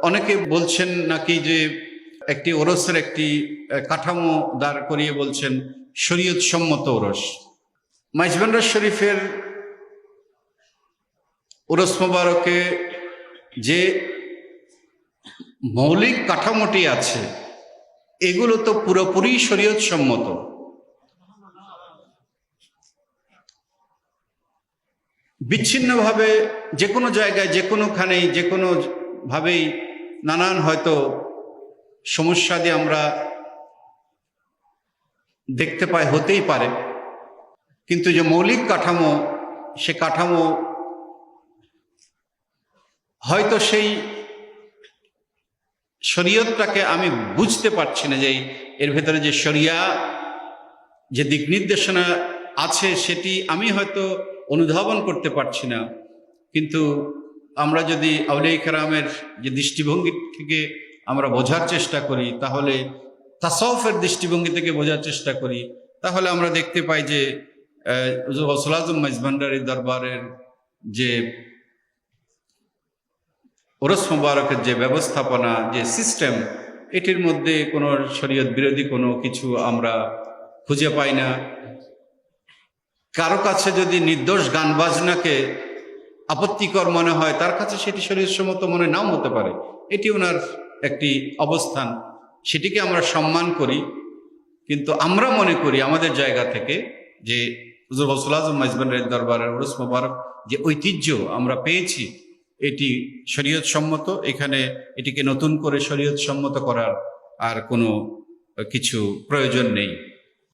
অনেকে বলছেন নাকি যে একটি ওরসের একটি কাঠামো দাঁড় করিয়ে বলছেন শরীয়ত সম্মত ওরস। মাইজভান্ডার শরীফের ওরস মোবারকে যে মৌলিক কাঠামোটি আছে এগুলো তো পুরোপুরি শরীয়ত সম্মত। বিচ্ছিন্নভাবে যে কোনো জায়গায় যে কোনোখানেই যে কোনো ভাবেই নানান হয়তো সমস্যা দিয়ে আমরা দেখতে পাই, হতেই পারে, কিন্তু যে মৌলিক কাঠামো সে কাঠামো হয়তো সেই শরীয়তটাকে আমি বুঝতে পারছি না যে এর ভেতরে যে শরিয়া যে দিক নির্দেশনা আছে সেটি আমি হয়তো অনুধাবন করতে পারছি না। কিন্তু আমরা যদি আউলিয়া কেরামের যে দৃষ্টিভঙ্গি থেকে আমরা বোঝার চেষ্টা করি, তাহলে তাসাউফের দৃষ্টিভঙ্গি থেকে বোঝার চেষ্টা করি, তাহলে আমরা দেখতে পাই যে গৌসুল আজম মাইজভান্ডারী দরবারের যে ওরস মোবারকের যে ব্যবস্থাপনা, যে সিস্টেম, এটির মধ্যে কোনো শরীয়ত বিরোধী কোনো কিছু আমরা খুঁজে পাই না। কারো কাছে যদি নির্দোষ গান বাজনাকে আপত্তিকর মনে হয়, তার কাছে সেটি শরীয়তসম্মত মনে নাও হতে পারে, এটি ওনার একটি অবস্থান, সেটিকে আমরা সম্মান করি। কিন্তু আমরা মনে করি আমাদের জায়গা থেকে যে হুজুর গৌসুল আজম মাইজভান্ডারী দরবারের ওরস মোবারক যে ঐতিহ্য আমরা পেয়েছি এটি শরীয়ত সম্মত। এখানে এটিকে নতুন করে শরীয়ত সম্মত করার আর কোনো কিছু প্রয়োজন নেই।